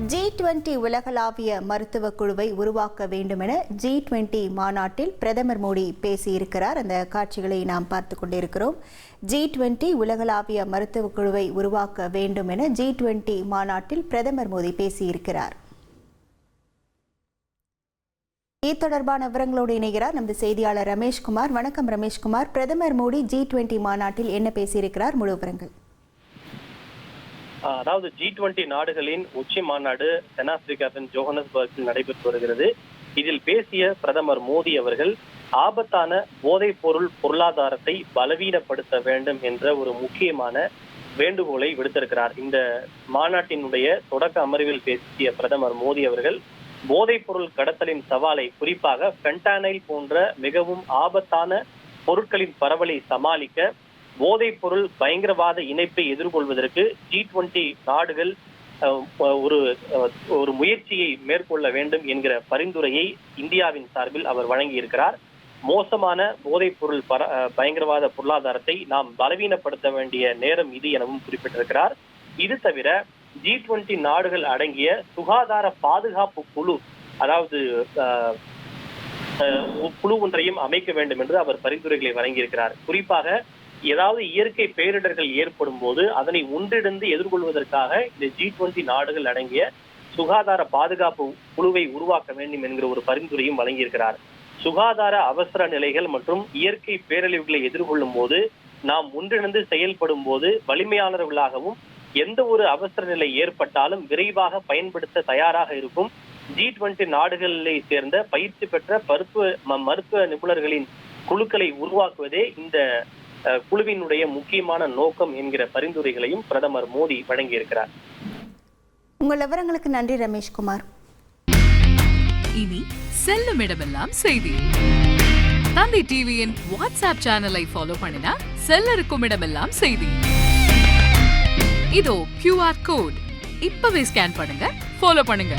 G20 உலகளாவிய மருத்துவ குழுவை உருவாக்க வேண்டும் என G20 மாநாட்டில் பிரதமர் மோடி பேசியிருக்கிறார். அந்த காட்சிகளை நாம் பார்த்து கொண்டிருக்கிறோம். G20 உலகளாவிய மருத்துவ குழுவை உருவாக்க வேண்டும் என G20 மாநாட்டில் பிரதமர் மோடி பேசியிருக்கிறார். இது தொடர்பான விவரங்களோடு இணைகிறார் நமது செய்தியாளர் ரமேஷ்குமார். வணக்கம் ரமேஷ்குமார். பிரதமர் மோடி G20 மாநாட்டில் என்ன பேசியிருக்கிறார்? முழு விவரங்கள். அதாவது G20 நாடுகளின் உச்சி மாநாடு தென்னாப்பிரிக்காவின் ஜோஹன்னஸ்பர்கில் நடைபெற்று வருகிறது. இதில் பேசிய பிரதமர் மோடி அவர்கள் ஆபத்தான போதைப் பொருள் பொருளாதாரத்தை பலவீனப்படுத்த வேண்டும் என்ற ஒரு முக்கியமான வேண்டுகோளை விடுத்திருக்கிறார். இந்த மாநாட்டினுடைய தொடக்க அமர்வில் பேசிய பிரதமர் மோடி அவர்கள் போதைப் பொருள் கடத்தலின் சவாலை, குறிப்பாக ஃபென்டானைல் போன்ற மிகவும் ஆபத்தான பொருட்களின் பரவலை சமாளிக்க போதைப் பொருள் பயங்கரவாத இணைப்பை எதிர்கொள்வதற்கு G20 நாடுகள் ஒரு முயற்சியை மேற்கொள்ள வேண்டும் என்கிற பரிந்துரையை இந்தியாவின் சார்பில் அவர் வழங்கியிருக்கிறார். மோசமான போதைப் பொருள் பயங்கரவாத பொருளாதாரத்தை நாம் பலவீனப்படுத்த வேண்டிய நேரம் இது எனவும் குறிப்பிட்டிருக்கிறார். இது தவிர G20 நாடுகள் அடங்கிய சுகாதார பாதுகாப்பு குழு, அதாவது குழு ஒன்றையும் அமைக்க வேண்டும் என்று அவர் பரிந்துரைகளை வழங்கியிருக்கிறார். குறிப்பாக ஏதாவது இயற்கை பேரிடர்கள் ஏற்படும் போது அதனை ஒன்றிணைந்து எதிர்கொள்வதற்காக இந்த G20 நாடுகள் அடங்கிய சுகாதார பாதுகாப்பு குழுவை உருவாக்க வேண்டும் என்கிற ஒரு பரிந்துரையும் வழங்கியிருக்கிறார். சுகாதார அவசர நிலைகள் மற்றும் இயற்கை பேரழிவுகளை எதிர்கொள்ளும் போது நாம் ஒன்றிணைந்து செயல்படும் போது வலிமையாளர்களாகவும் எந்த ஒரு அவசர நிலை ஏற்பட்டாலும் விரைவாக பயன்படுத்த தயாராக இருக்கும் G20 நாடுகளை சேர்ந்த பயிற்சி பெற்ற மருத்துவ நிபுணர்களின் குழுக்களை உருவாக்குவதே இந்த குழுவினுடைய முக்கியமான நோக்கம் என்கிற பரிந்துரைகளையும் பிரதமர் மோடி வழங்கியிருக்கிறார். உங்கள் விவரங்களுக்கு நன்றி ரமேஷ்குமார். இனி செல்லும் இடமெல்லாம் செய்தி. தந்தை டிவியின் வாட்ஸ்அப் சேனலை ஃபாலோ பண்ணினா செல்ல இருக்கும் இடமெல்லாம் செய்தி. இதோ QR கோட் இப்பவே ஸ்கேன் பண்ணுங்க, ஃபாலோ பண்ணுங்க.